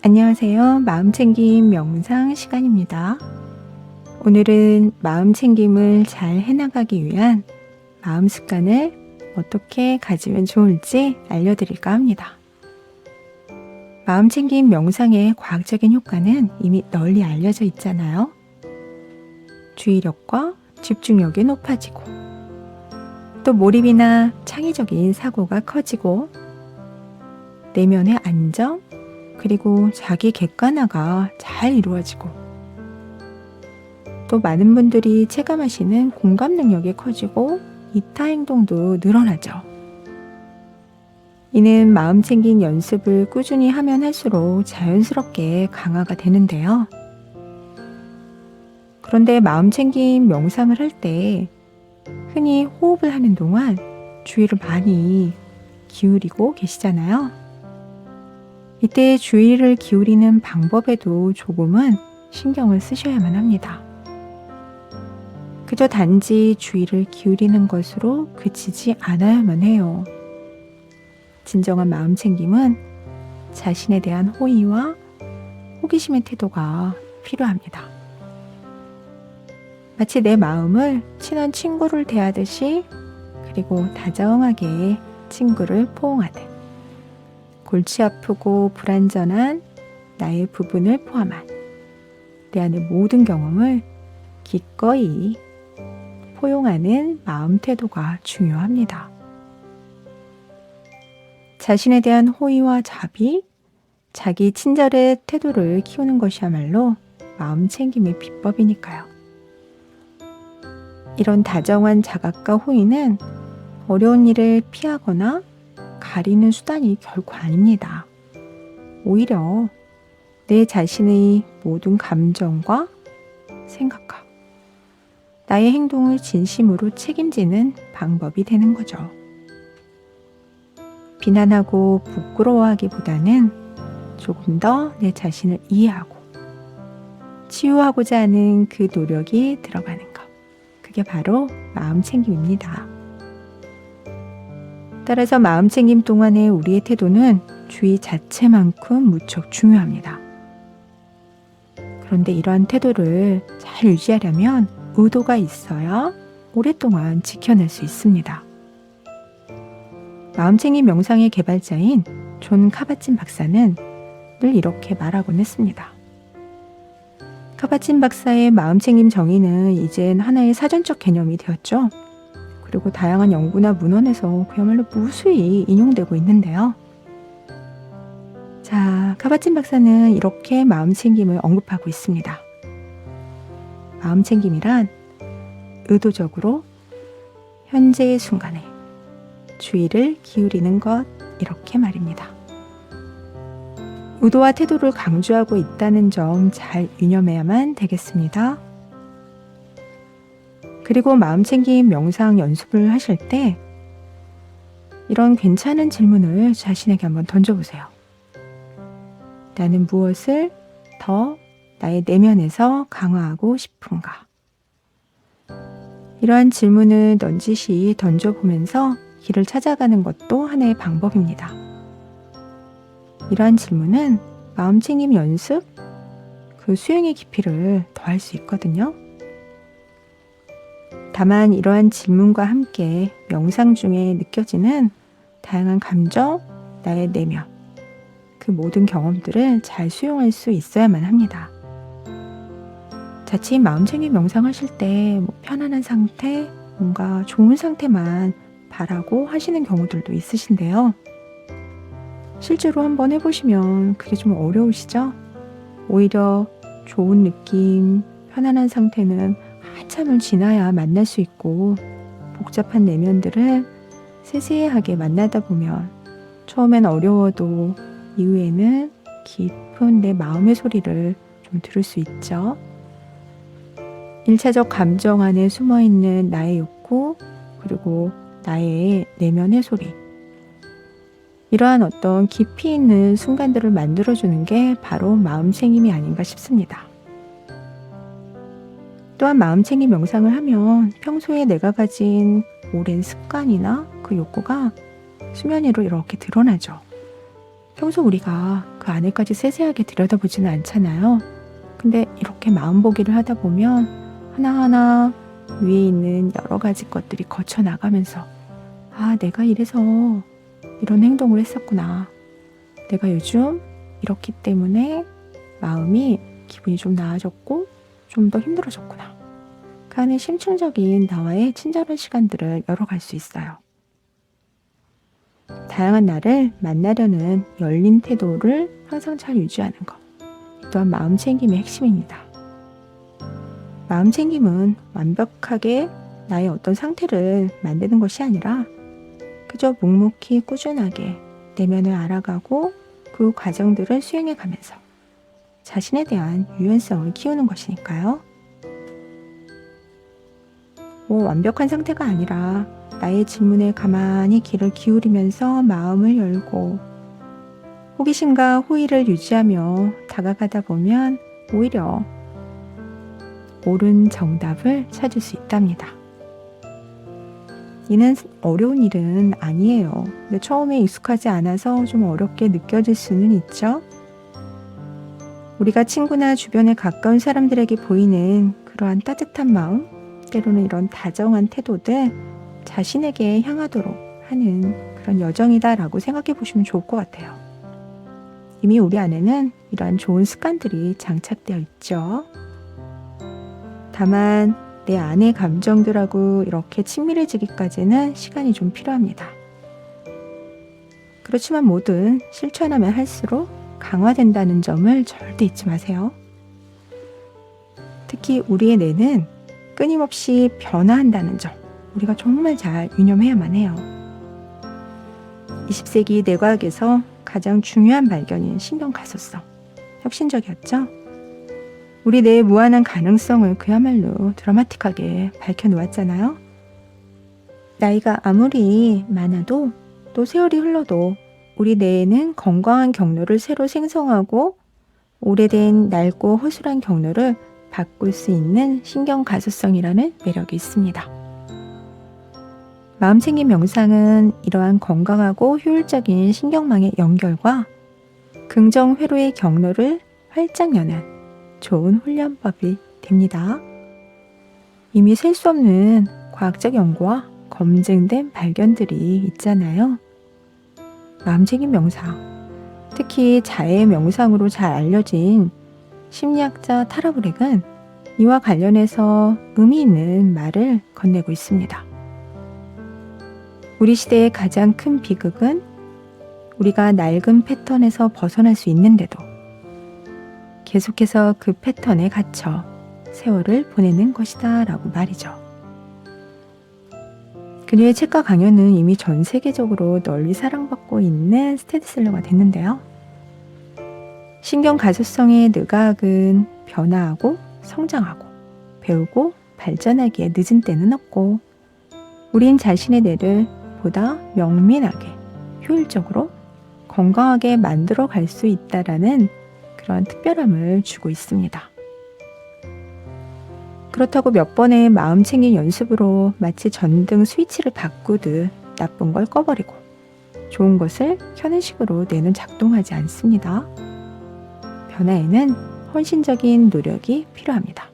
안녕하세요. 마음챙김 명상 시간입니다. 오늘은 마음챙김을 잘 해나가기 위한 마음 습관을 어떻게 가지면 좋을지 알려드릴까 합니다. 마음챙김 명상의 과학적인 효과는 이미 널리 알려져 있잖아요. 주의력과 집중력이 높아지고 또 몰입이나 창의적인 사고가 커지고 내면의 안정 그리고 자기 객관화가 잘 이루어지고 또 많은 분들이 체감하시는 공감 능력이 커지고 이타 행동도 늘어나죠. 이는 마음챙김 연습을 꾸준히 하면 할수록 자연스럽게 강화가 되는데요. 그런데 마음챙김 명상을 할 때 흔히 호흡을 하는 동안 주의를 많이 기울이고 계시잖아요. 이때 주의를 기울이는 방법에도 조금은 신경을 쓰셔야만 합니다. 그저 단지 주의를 기울이는 것으로 그치지 않아야만 해요. 진정한 마음챙김은 자신에 대한 호의와 호기심의 태도가 필요합니다. 마치 내 마음을 친한 친구를 대하듯이 그리고 다정하게 친구를 포옹하듯 골치 아프고 불완전한 나의 부분을 포함한 내 안의 모든 경험을 기꺼이 포용하는 마음 태도가 중요합니다. 자신에 대한 호의와 자비, 자기 친절의 태도를 키우는 것이야말로 마음 챙김의 비법이니까요. 이런 다정한 자각과 호의는 어려운 일을 피하거나 가리는 수단이 결코 아닙니다. 오히려 내 자신의 모든 감정과 생각과 나의 행동을 진심으로 책임지는 방법이 되는 거죠. 비난하고 부끄러워하기보다는 조금 더 내 자신을 이해하고 치유하고자 하는 그 노력이 들어가는 것. 그게 바로 마음챙김입니다. 따라서 마음챙김 동안의 우리의 태도는 주의 자체만큼 무척 중요합니다. 그런데 이러한 태도를 잘 유지하려면 의도가 있어야 오랫동안 지켜낼 수 있습니다. 마음챙김 명상의 개발자인 존 카바친 박사는 늘 이렇게 말하곤 했습니다. 카바친 박사의 마음챙김 정의는 이젠 하나의 사전적 개념이 되었죠. 그리고 다양한 연구나 문헌에서 그야말로 무수히 인용되고 있는데요. 자, 카바친 박사는 이렇게 마음챙김을 언급하고 있습니다. 마음챙김이란 의도적으로 현재의 순간에 주의를 기울이는 것, 이렇게 말입니다. 의도와 태도를 강조하고 있다는 점 잘 유념해야만 되겠습니다. 그리고 마음챙김 명상 연습을 하실 때 이런 괜찮은 질문을 자신에게 한번 던져보세요. 나는 무엇을 더 나의 내면에서 강화하고 싶은가? 이러한 질문을 넌지시 던져보면서 길을 찾아가는 것도 하나의 방법입니다. 이러한 질문은 마음챙김 연습, 그 수행의 깊이를 더할 수 있거든요. 다만 이러한 질문과 함께 명상 중에 느껴지는 다양한 감정, 나의 내면, 그 모든 경험들을 잘 수용할 수 있어야만 합니다. 자칫 마음챙김 명상하실 때 편안한 상태, 뭔가 좋은 상태만 바라고 하시는 경우들도 있으신데요. 실제로 한번 해보시면 그게 좀 어려우시죠? 오히려 좋은 느낌, 편안한 상태는 한참을 지나야 만날 수 있고 복잡한 내면들을 세세하게 만나다 보면 처음엔 어려워도 이후에는 깊은 내 마음의 소리를 좀 들을 수 있죠. 1차적 감정 안에 숨어있는 나의 욕구 그리고 나의 내면의 소리, 이러한 어떤 깊이 있는 순간들을 만들어주는 게 바로 마음챙김이 아닌가 싶습니다. 또한 마음챙김 명상을 하면 평소에 내가 가진 오랜 습관이나 그 욕구가 수면 위로 이렇게 드러나죠. 평소 우리가 그 안에까지 세세하게 들여다보지는 않잖아요. 근데 이렇게 마음보기를 하다 보면 하나하나 위에 있는 여러 가지 것들이 거쳐 나가면서 아, 내가 이래서 이런 행동을 했었구나. 내가 요즘 이렇기 때문에 마음이 기분이 좀 나아졌고 좀 더 힘들어졌구나. 그 안에 심층적인 나와의 친절한 시간들을 열어갈 수 있어요. 다양한 나를 만나려는 열린 태도를 항상 잘 유지하는 것. 또한 마음 챙김의 핵심입니다. 마음 챙김은 완벽하게 나의 어떤 상태를 만드는 것이 아니라 그저 묵묵히 꾸준하게 내면을 알아가고 그 과정들을 수행해 가면서 자신에 대한 유연성을 키우는 것이니까요. 완벽한 상태가 아니라 나의 질문에 가만히 귀를 기울이면서 마음을 열고 호기심과 호의를 유지하며 다가가다 보면 오히려 옳은 정답을 찾을 수 있답니다. 이는 어려운 일은 아니에요. 근데 처음에 익숙하지 않아서 좀 어렵게 느껴질 수는 있죠. 우리가 친구나 주변에 가까운 사람들에게 보이는 그러한 따뜻한 마음, 때로는 이런 다정한 태도들 자신에게 향하도록 하는 그런 여정이다라고 생각해 보시면 좋을 것 같아요. 이미 우리 안에는 이러한 좋은 습관들이 장착되어 있죠. 다만 내 안의 감정들하고 이렇게 친밀해지기까지는 시간이 좀 필요합니다. 그렇지만 뭐든 실천하면 할수록 강화된다는 점을 절대 잊지 마세요. 특히 우리의 뇌는 끊임없이 변화한다는 점, 우리가 정말 잘 유념해야만 해요. 20세기 뇌과학에서 가장 중요한 발견인 신경가소성, 혁신적이었죠? 우리 뇌의 무한한 가능성을 그야말로 드라마틱하게 밝혀놓았잖아요. 나이가 아무리 많아도 또 세월이 흘러도 우리 뇌에는 건강한 경로를 새로 생성하고 오래된 낡고 허술한 경로를 바꿀 수 있는 신경가소성이라는 매력이 있습니다. 마음챙김 명상은 이러한 건강하고 효율적인 신경망의 연결과 긍정 회로의 경로를 활짝 여는 좋은 훈련법이 됩니다. 이미 셀 수 없는 과학적 연구와 검증된 발견들이 있잖아요. 마음챙김 명상, 특히 자해 명상으로 잘 알려진 심리학자 타라 브렉은 이와 관련해서 의미 있는 말을 건네고 있습니다. 우리 시대의 가장 큰 비극은 우리가 낡은 패턴에서 벗어날 수 있는데도 계속해서 그 패턴에 갇혀 세월을 보내는 것이다 라고 말이죠. 그녀의 책과 강연은 이미 전 세계적으로 널리 사랑받고 있는 스테디셀러가 됐는데요. 신경가소성의 뇌과학은 변화하고 성장하고 배우고 발전하기에 늦은 때는 없고 우린 자신의 뇌를 보다 명민하게 효율적으로 건강하게 만들어 갈 수 있다라는 그런 특별함을 주고 있습니다. 그렇다고 몇 번의 마음챙김 연습으로 마치 전등 스위치를 바꾸듯 나쁜 걸 꺼버리고 좋은 것을 켜는 식으로 뇌는 작동하지 않습니다. 변화에는 헌신적인 노력이 필요합니다.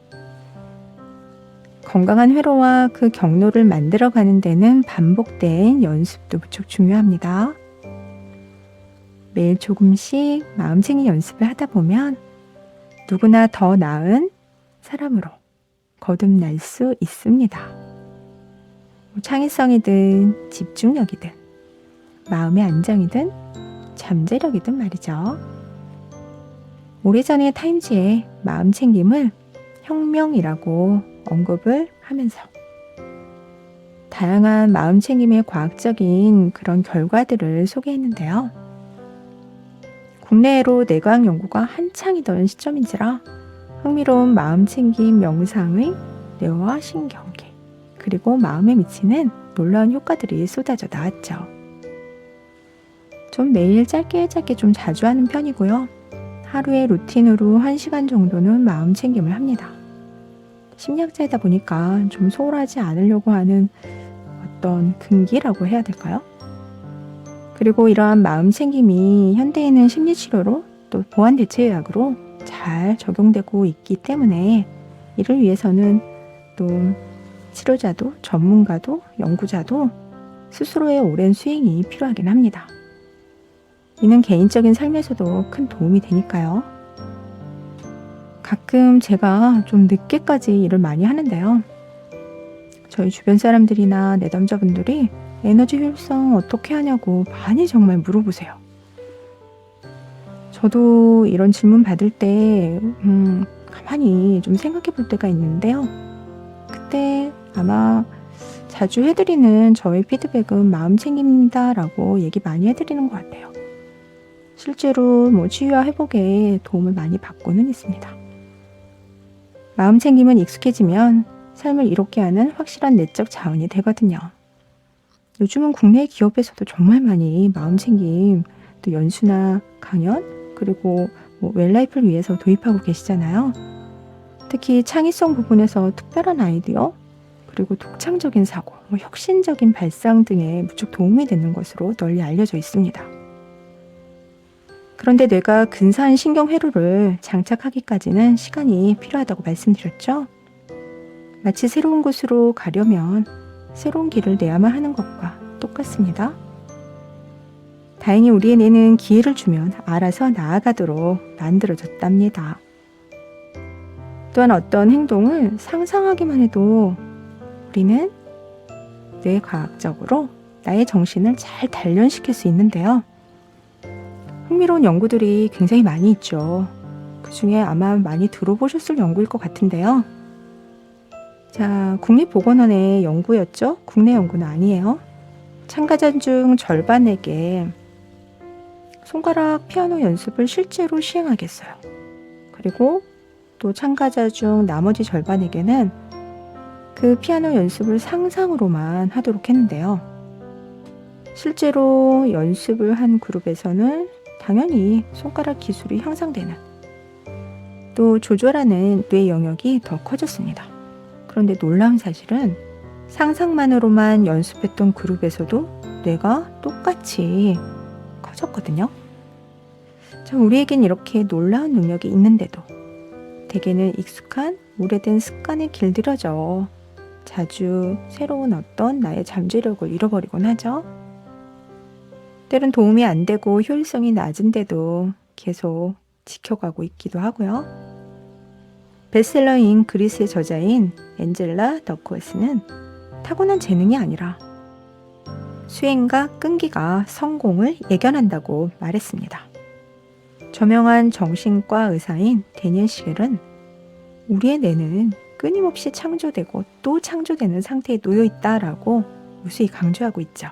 건강한 회로와 그 경로를 만들어가는 데는 반복된 연습도 무척 중요합니다. 매일 조금씩 마음챙김 연습을 하다 보면 누구나 더 나은 사람으로 거듭날 수 있습니다. 창의성이든 집중력이든 마음의 안정이든 잠재력이든 말이죠. 오래전에 타임지에 마음챙김을 혁명이라고 언급을 하면서 다양한 마음챙김의 과학적인 그런 결과들을 소개했는데요. 국내외로 뇌과학 연구가 한창이던 시점인지라 흥미로운 마음챙김 명상의 뇌와 신경계 그리고 마음에 미치는 놀라운 효과들이 쏟아져 나왔죠. 좀 매일 짧게 좀 자주 하는 편이고요. 하루에 루틴으로 1시간 정도는 마음챙김을 합니다. 심리학자이다 보니까 좀 소홀하지 않으려고 하는 어떤 금기라고 해야 될까요? 그리고 이러한 마음 챙김이 현대에는 심리치료로 또 보완대체의학으로 잘 적용되고 있기 때문에 이를 위해서는 또 치료자도 전문가도 연구자도 스스로의 오랜 수행이 필요하긴 합니다. 이는 개인적인 삶에서도 큰 도움이 되니까요. 가끔 제가 좀 늦게까지 일을 많이 하는데요. 저희 주변 사람들이나 내담자분들이 에너지 효율성 어떻게 하냐고 많이 정말 물어보세요. 저도 이런 질문 받을 때 가만히 좀 생각해 볼 때가 있는데요. 그때 아마 자주 해드리는 저의 피드백은 마음 챙깁니다라고 얘기 많이 해드리는 것 같아요. 실제로 치유와 회복에 도움을 많이 받고는 있습니다. 마음 챙김은 익숙해지면 삶을 이롭게 하는 확실한 내적 자원이 되거든요. 요즘은 국내 기업에서도 정말 많이 마음 챙김, 또 연수나 강연, 그리고 웰라이프를 위해서 도입하고 계시잖아요. 특히 창의성 부분에서 특별한 아이디어, 그리고 독창적인 사고, 혁신적인 발상 등에 무척 도움이 되는 것으로 널리 알려져 있습니다. 그런데 뇌가 근사한 신경회로를 장착하기까지는 시간이 필요하다고 말씀드렸죠? 마치 새로운 곳으로 가려면 새로운 길을 내야만 하는 것과 똑같습니다. 다행히 우리의 뇌는 기회를 주면 알아서 나아가도록 만들어졌답니다. 또한 어떤 행동을 상상하기만 해도 우리는 뇌과학적으로 나의 정신을 잘 단련시킬 수 있는데요. 흥미로운 연구들이 굉장히 많이 있죠. 그 중에 아마 많이 들어보셨을 연구일 것 같은데요. 자, 국립보건원의 연구였죠. 국내 연구는 아니에요. 참가자 중 절반에게 손가락 피아노 연습을 실제로 시행하겠어요. 그리고 또 참가자 중 나머지 절반에게는 그 피아노 연습을 상상으로만 하도록 했는데요. 실제로 연습을 한 그룹에서는 당연히 손가락 기술이 향상되는, 또 조절하는 뇌 영역이 더 커졌습니다. 그런데 놀라운 사실은 상상만으로만 연습했던 그룹에서도 뇌가 똑같이 커졌거든요. 참, 우리에겐 이렇게 놀라운 능력이 있는데도 대개는 익숙한 오래된 습관에 길들여져 자주 새로운 어떤 나의 잠재력을 잃어버리곤 하죠. 때론 도움이 안 되고 효율성이 낮은데도 계속 지켜가고 있기도 하고요. 베스트셀러인 그리스의 저자인 앤젤라 더크워스는 타고난 재능이 아니라 수행과 끈기가 성공을 예견한다고 말했습니다. 저명한 정신과 의사인 데니엘 시겔은 우리의 뇌는 끊임없이 창조되고 또 창조되는 상태에 놓여 있다라고 무수히 강조하고 있죠.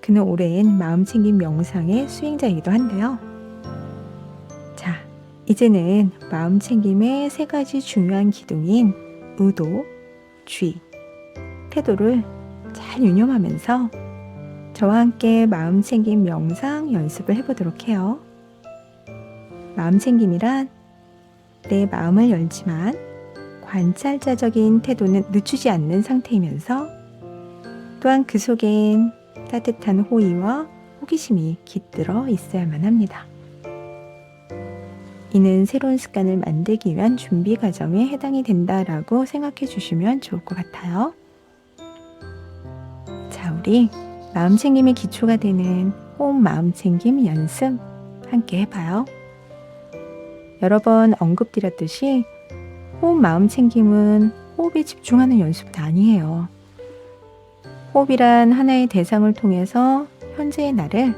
그는 오랜 마음챙김 명상의 수행자이기도 한데요. 자, 이제는 마음챙김의 3가지 중요한 기둥인 의도, 주의, 태도를 잘 유념하면서 저와 함께 마음챙김 명상 연습을 해보도록 해요. 마음챙김이란 내 마음을 열지만 관찰자적인 태도는 늦추지 않는 상태이면서 또한 그 속엔 따뜻한 호의와 호기심이 깃들어 있어야만 합니다. 이는 새로운 습관을 만들기 위한 준비 과정에 해당이 된다라고 생각해 주시면 좋을 것 같아요. 자, 우리 마음챙김의 기초가 되는 호흡 마음챙김 연습 함께 해봐요. 여러 번 언급드렸듯이 호흡 마음챙김은 호흡에 집중하는 연습은 아니에요. 호흡이란 하나의 대상을 통해서 현재의 나를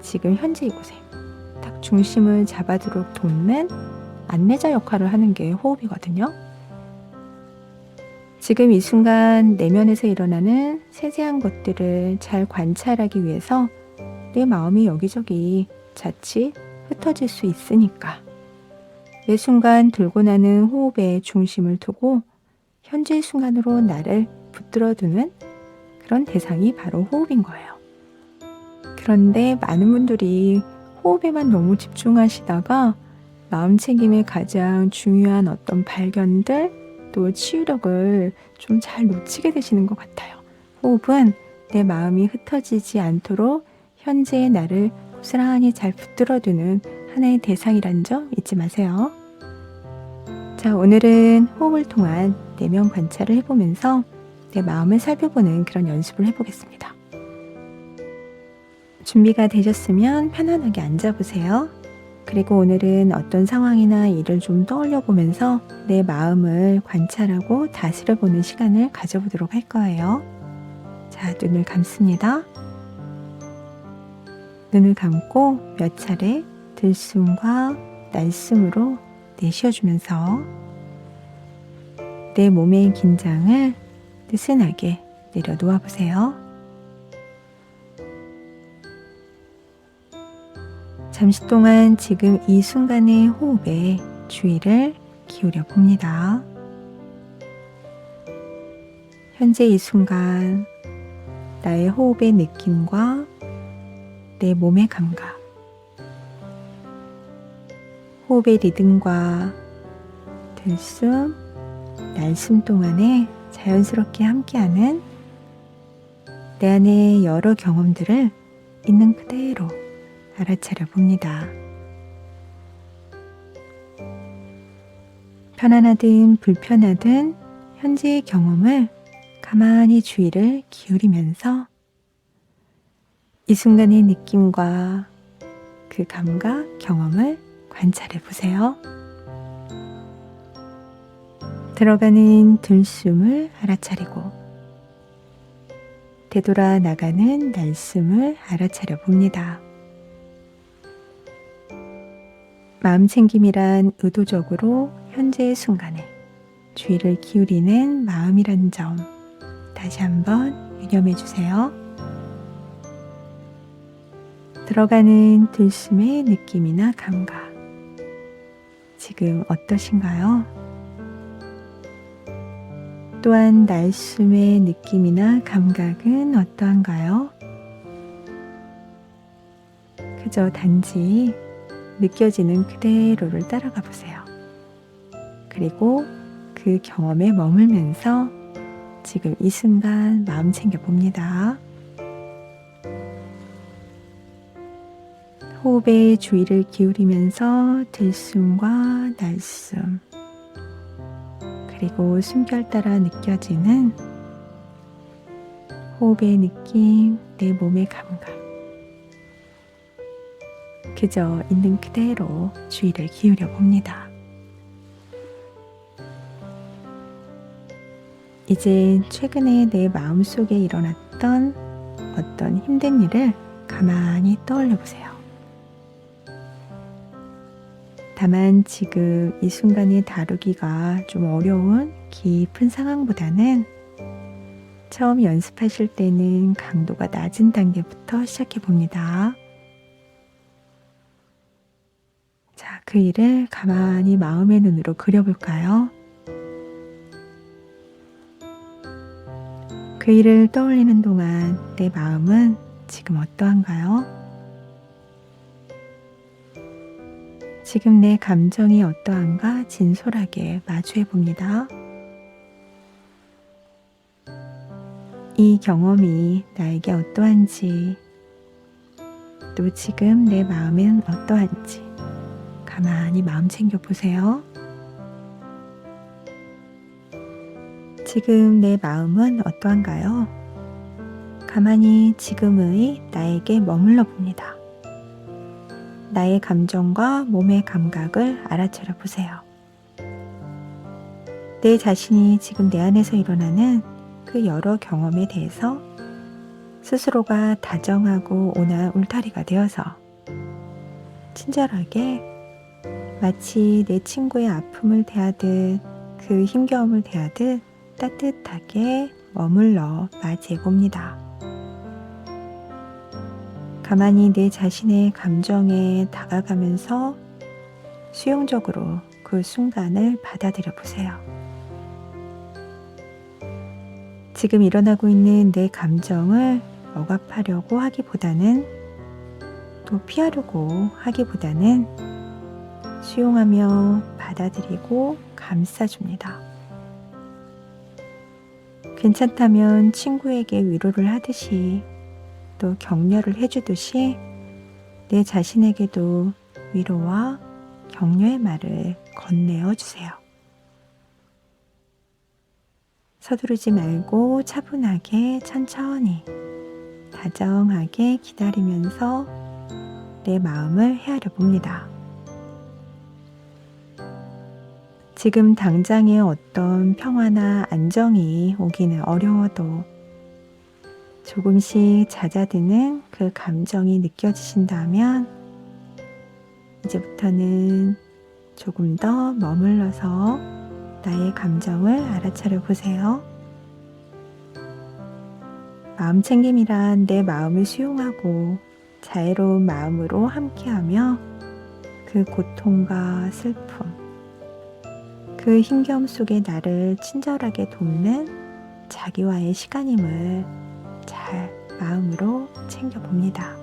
지금 현재 이곳에 딱 중심을 잡아두도록 돕는 안내자 역할을 하는 게 호흡이거든요. 지금 이 순간 내면에서 일어나는 세세한 것들을 잘 관찰하기 위해서 내 마음이 여기저기 자칫 흩어질 수 있으니까 매 순간 들고 나는 호흡에 중심을 두고 현재의 순간으로 나를 붙들어두는 그런 대상이 바로 호흡인 거예요. 그런데 많은 분들이 호흡에만 너무 집중하시다가 마음챙김의 가장 중요한 어떤 발견들 또 치유력을 좀 잘 놓치게 되시는 것 같아요. 호흡은 내 마음이 흩어지지 않도록 현재의 나를 고스란히 잘 붙들어두는 하나의 대상이란 점 잊지 마세요. 자, 오늘은 호흡을 통한 내면 관찰을 해보면서 내 마음을 살펴보는 그런 연습을 해보겠습니다. 준비가 되셨으면 편안하게 앉아보세요. 그리고 오늘은 어떤 상황이나 일을 좀 떠올려 보면서 내 마음을 관찰하고 다스려보는 시간을 가져보도록 할 거예요. 자, 눈을 감습니다. 눈을 감고 몇 차례 들숨과 날숨으로 내쉬어주면서 내 몸의 긴장을 느슨하게 내려놓아 보세요. 잠시 동안 지금 이 순간의 호흡에 주의를 기울여 봅니다. 현재 이 순간 나의 호흡의 느낌과 내 몸의 감각, 호흡의 리듬과 들숨, 날숨 동안에 자연스럽게 함께하는 내 안의 여러 경험들을 있는 그대로 알아차려 봅니다. 편안하든 불편하든 현재의 경험을 가만히 주의를 기울이면서 이 순간의 느낌과 그 감각, 경험을 관찰해 보세요. 들어가는 들숨을 알아차리고 되돌아 나가는 날숨을 알아차려 봅니다. 마음챙김이란 의도적으로 현재의 순간에 주의를 기울이는 마음이란 점 다시 한번 유념해 주세요. 들어가는 들숨의 느낌이나 감각 지금 어떠신가요? 또한 날숨의 느낌이나 감각은 어떠한가요? 그저 단지 느껴지는 그대로를 따라가 보세요. 그리고 그 경험에 머물면서 지금 이 순간 마음 챙겨 봅니다. 호흡에 주의를 기울이면서 들숨과 날숨, 그리고 숨결 따라 느껴지는 호흡의 느낌, 내 몸의 감각, 그저 있는 그대로 주의를 기울여 봅니다. 이제 최근에 내 마음속에 일어났던 어떤 힘든 일을 가만히 떠올려 보세요. 다만 지금 이 순간에 다루기가 좀 어려운 깊은 상황보다는 처음 연습하실 때는 강도가 낮은 단계부터 시작해 봅니다. 자, 그 일을 가만히 마음의 눈으로 그려볼까요? 그 일을 떠올리는 동안 내 마음은 지금 어떠한가요? 지금 내 감정이 어떠한가 진솔하게 마주해 봅니다. 이 경험이 나에게 어떠한지, 또 지금 내 마음은 어떠한지 가만히 마음 챙겨 보세요. 지금 내 마음은 어떠한가요? 가만히 지금의 나에게 머물러 봅니다. 나의 감정과 몸의 감각을 알아차려 보세요. 내 자신이 지금 내 안에서 일어나는 그 여러 경험에 대해서 스스로가 다정하고 온화한 울타리가 되어서 친절하게 마치 내 친구의 아픔을 대하듯 그 힘겨움을 대하듯 따뜻하게 머물러 맞이해 봅니다. 가만히 내 자신의 감정에 다가가면서 수용적으로 그 순간을 받아들여 보세요. 지금 일어나고 있는 내 감정을 억압하려고 하기보다는, 또 피하려고 하기보다는 수용하며 받아들이고 감싸줍니다. 괜찮다면 친구에게 위로를 하듯이 또 격려를 해주듯이 내 자신에게도 위로와 격려의 말을 건네어 주세요. 서두르지 말고 차분하게 천천히 다정하게 기다리면서 내 마음을 헤아려 봅니다. 지금 당장에 어떤 평화나 안정이 오기는 어려워도 조금씩 잦아드는 그 감정이 느껴지신다면 이제부터는 조금 더 머물러서 나의 감정을 알아차려 보세요. 마음 챙김이란 내 마음을 수용하고 자애로운 마음으로 함께하며 그 고통과 슬픔, 그 힘겨움 속에 나를 친절하게 돕는 자기와의 시간임을 잘 마음으로 챙겨봅니다.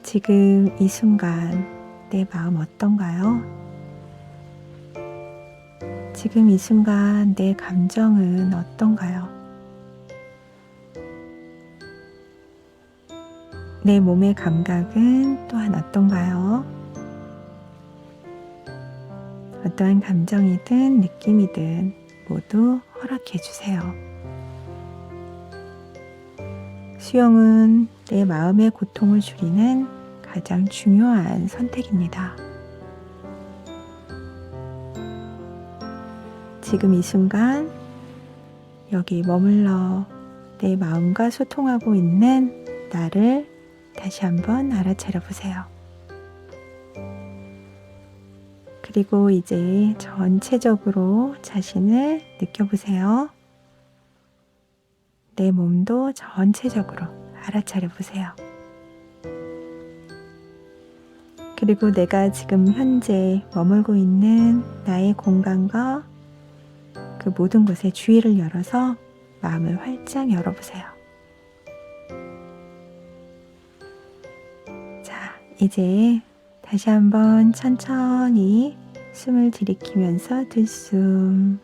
지금 이 순간 내 마음 어떤가요? 지금 이 순간 내 감정은 어떤가요? 내 몸의 감각은 또한 어떤가요? 어떠한 감정이든 느낌이든 모두 허락해 주세요. 수용은 내 마음의 고통을 줄이는 가장 중요한 선택입니다. 지금 이 순간 여기 머물러 내 마음과 소통하고 있는 나를 다시 한번 알아차려 보세요. 그리고 이제 전체적으로 자신을 느껴보세요. 내 몸도 전체적으로 알아차려 보세요. 그리고 내가 지금 현재 머물고 있는 나의 공간과 그 모든 곳에 주의를 열어서 마음을 활짝 열어보세요. 자, 이제 다시 한번 천천히 숨을 들이키면서 들숨,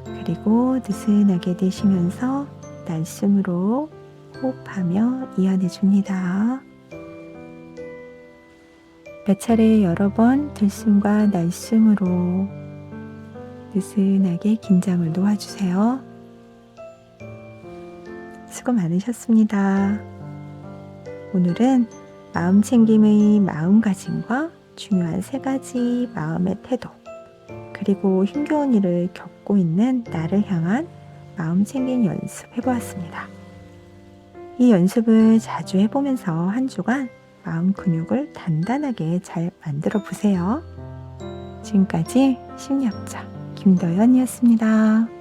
그리고 느슨하게 내쉬면서 날숨으로 호흡하며 이완해줍니다. 몇 차례 여러 번 들숨과 날숨으로 느슨하게 긴장을 놓아주세요. 수고 많으셨습니다. 오늘은 마음 챙김의 마음가짐과 중요한 3가지 마음의 태도, 그리고 힘겨운 일을 겪고 있는 나를 향한 마음 챙김 연습 해보았습니다. 이 연습을 자주 해보면서 한 주간 마음 근육을 단단하게 잘 만들어 보세요. 지금까지 심리학자 김도연이었습니다.